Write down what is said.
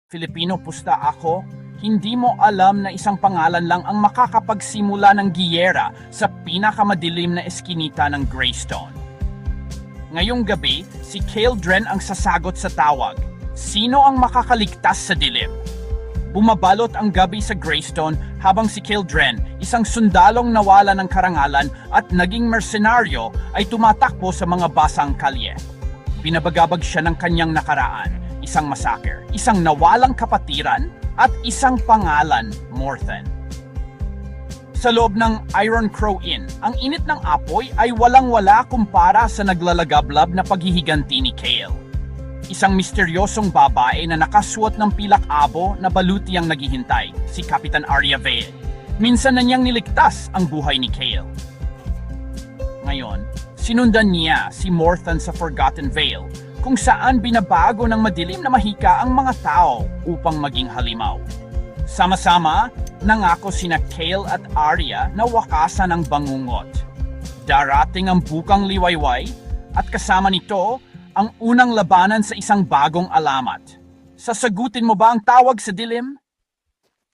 Filipino pusta ako, hindi mo alam na isang pangalan lang ang makakapagsimula ng giyera sa pinakamadilim na eskinita ng Greystone. Ngayong gabi, si Kaldren ang sasagot sa tawag. Sino ang makakaligtas sa dilim? Bumabalot ang gabi sa Greystone habang si Kaldren, isang sundalong nawala ng karangalan at naging mersenaryo, ay tumatakbo sa mga basang kalye. Binabagabag siya ng kanyang nakaraan, isang massacre, isang nawalang kapatiran, at isang pangalan, Morthen. Sa loob ng Iron Crow Inn, ang init ng apoy ay walang-wala kumpara sa naglalagablab na paghihiganti ni Kale. Isang misteryosong babae na nakasuot ng pilak-abo na baluti ang naghihintay, si Kapitan Arya Vale. Minsan na niyang niligtas ang buhay ni Kale. Ngayon, sinundan niya si Morthen sa Forgotten Vale, kung saan binabago ng madilim na mahika ang mga tao upang maging halimaw. Sama-sama, nangako sina Kale at Arya na wakasan ang bangungot. Darating ang bukang liwayway at kasama nito ang unang labanan sa isang bagong alamat. Sasagutin mo ba ang tawag sa dilim?